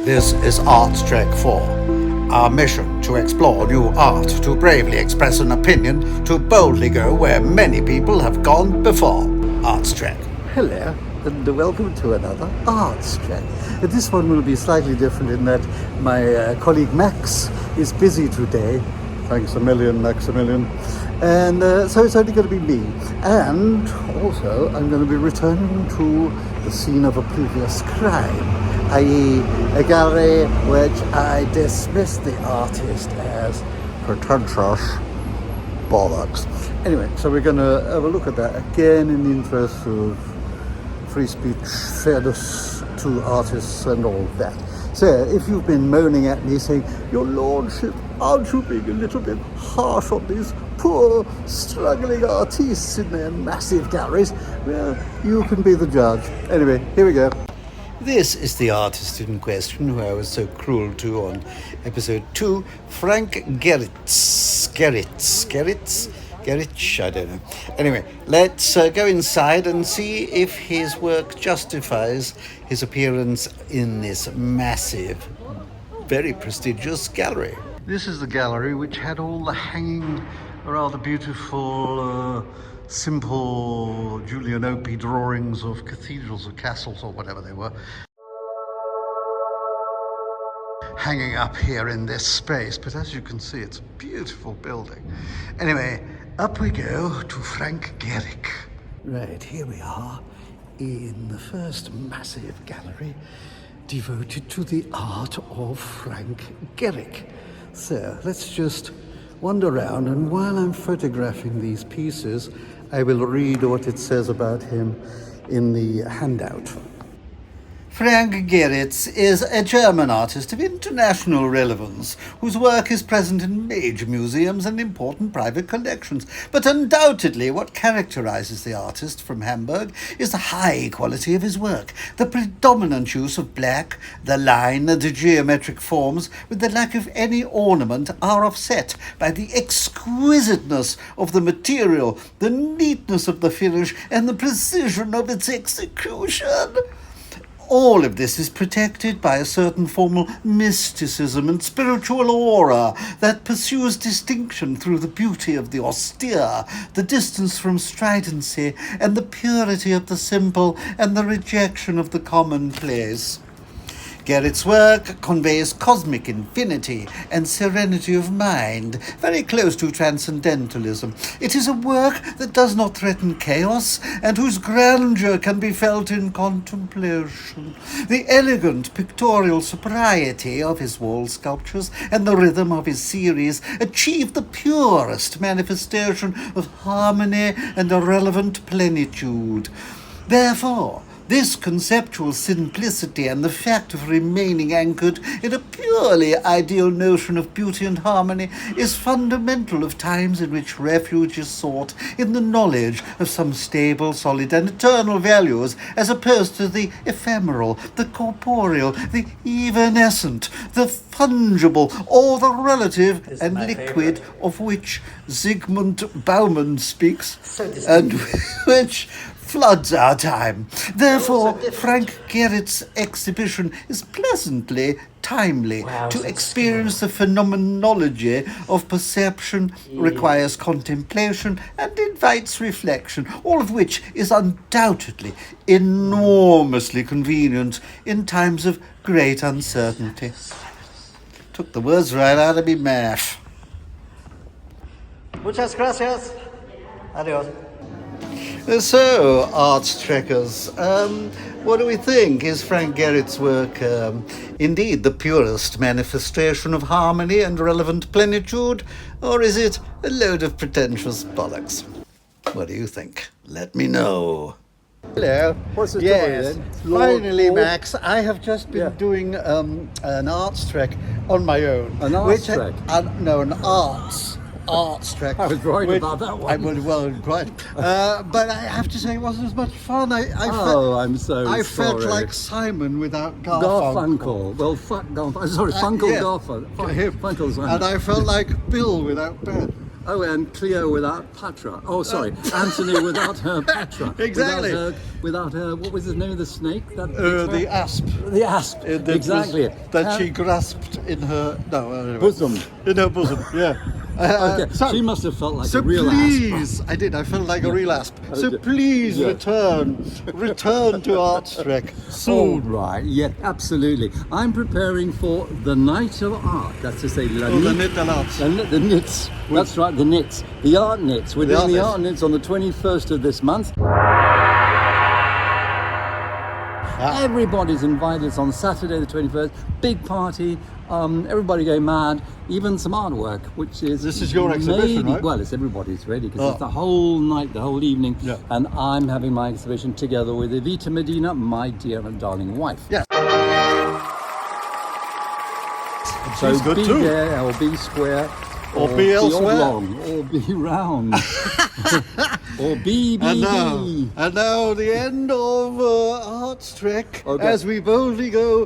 This is ArtsTrek 4. Our mission: to explore new art, to bravely express an opinion, to boldly go where many people have gone before. ArtsTrek. Hello, and welcome to another ArtsTrek. This one will be slightly different in that my colleague Max is busy today. Thanks a million, Maximilian. And so it's only going to be me. And also, I'm going to be returning to the scene of a previous crime, i.e. a gallery which I dismissed the artist as pretentious bollocks. Anyway, so we're going to have a look at that again in the interest of free speech, fairness to artists and all that. So, if you've been moaning at me saying, "Your Lordship, aren't you being a little bit harsh on these poor, struggling artists in their massive galleries?" Well, you can be the judge. Anyway, here we go. This is the artist in question who I was so cruel to on episode 2, Frank Gerritz. Gerritz? I don't know. Anyway, let's go inside and see if his work justifies his appearance in this massive, very prestigious gallery. This is the gallery which had all the hanging, rather beautiful, simple Julian Opie drawings of cathedrals or castles or whatever they were, hanging up here in this space. But as you can see, it's a beautiful building. Anyway, up we go to Frank Gerritz. Right, here we are in the first massive gallery devoted to the art of Frank Gerritz. So let's just wander around, and while I'm photographing these pieces, I will read what it says about him in the handout. Frank Gerritz is a German artist of international relevance, whose work is present in major museums and important private collections. But undoubtedly what characterizes the artist from Hamburg is the high quality of his work, the predominant use of black, the line and the geometric forms, with the lack of any ornament, are offset by the exquisiteness of the material, the neatness of the finish, and the precision of its execution. All of this is protected by a certain formal mysticism and spiritual aura that pursues distinction through the beauty of the austere, the distance from stridency, and the purity of the simple, and the rejection of the commonplace. Gerritz's work conveys cosmic infinity and serenity of mind, very close to transcendentalism. It is a work that does not threaten chaos, and whose grandeur can be felt in contemplation. The elegant pictorial sobriety of his wall sculptures and the rhythm of his series achieve the purest manifestation of harmony and a relevant plenitude. Therefore, this conceptual simplicity and the fact of remaining anchored in a purely ideal notion of beauty and harmony is fundamental of times in which refuge is sought in the knowledge of some stable, solid, and eternal values, as opposed to the ephemeral, the corporeal, the evanescent, the fungible, or the relative and liquid of which Zygmunt Bauman speaks, and which floods our time. Therefore, Frank Gerritz's exhibition is pleasantly timely. To experience the phenomenology of perception requires contemplation and invites reflection, all of which is undoubtedly enormously convenient in times of great uncertainty. Took the words right out of me mouth. Muchas gracias. Adios. So, ArtsTrekkers, what do we think? Is Frank Gerritz's work indeed the purest manifestation of harmony and relevant plenitude, or is it a load of pretentious bollocks? What do you think? Let me know. Hello. What's the story yes. then? Finally, Max, I have just been doing an ArtsTrek on my own. An ArtsTrek? No, an ArtsTrek. I was worried about that one. I was well quite. But I have to say it wasn't as much fun. I'm so sorry. I felt like Simon without Garfunkel. Well, fuck Garfunkel. Sorry, Funkel Garfunkel. Him. Funkel's and I felt like Bill without Ben. Oh, and Cleo without Patra. Oh, sorry, Anthony without her Patra. Exactly. Without her, what was the name of the snake? The asp. The asp. Exactly. That she grasped in her bosom. In her bosom, yeah. Okay. She must have felt like a real asp. I did. I felt like a real asp. So please return to ArtsTrek soon. All right. Yeah, absolutely. I'm preparing for the Night of Art. That's to say, the Knit de l'Arts. The knits. That's right. The knits. The art knits. Within the art knits on the 21st of this month. Everybody's invited. It's on Saturday the 21st. Big party. Everybody going mad. Even some artwork, which is... This is your exhibition, right? Well, it's everybody's ready because it's the whole night, the whole evening. Yeah. And I'm having my exhibition together with Evita Medina, my dear and darling wife. Yes. So she's good be too. there or be square. Or be elsewhere. Oblong, or be round. Or be. And now the end of ArtsTrek as we boldly go.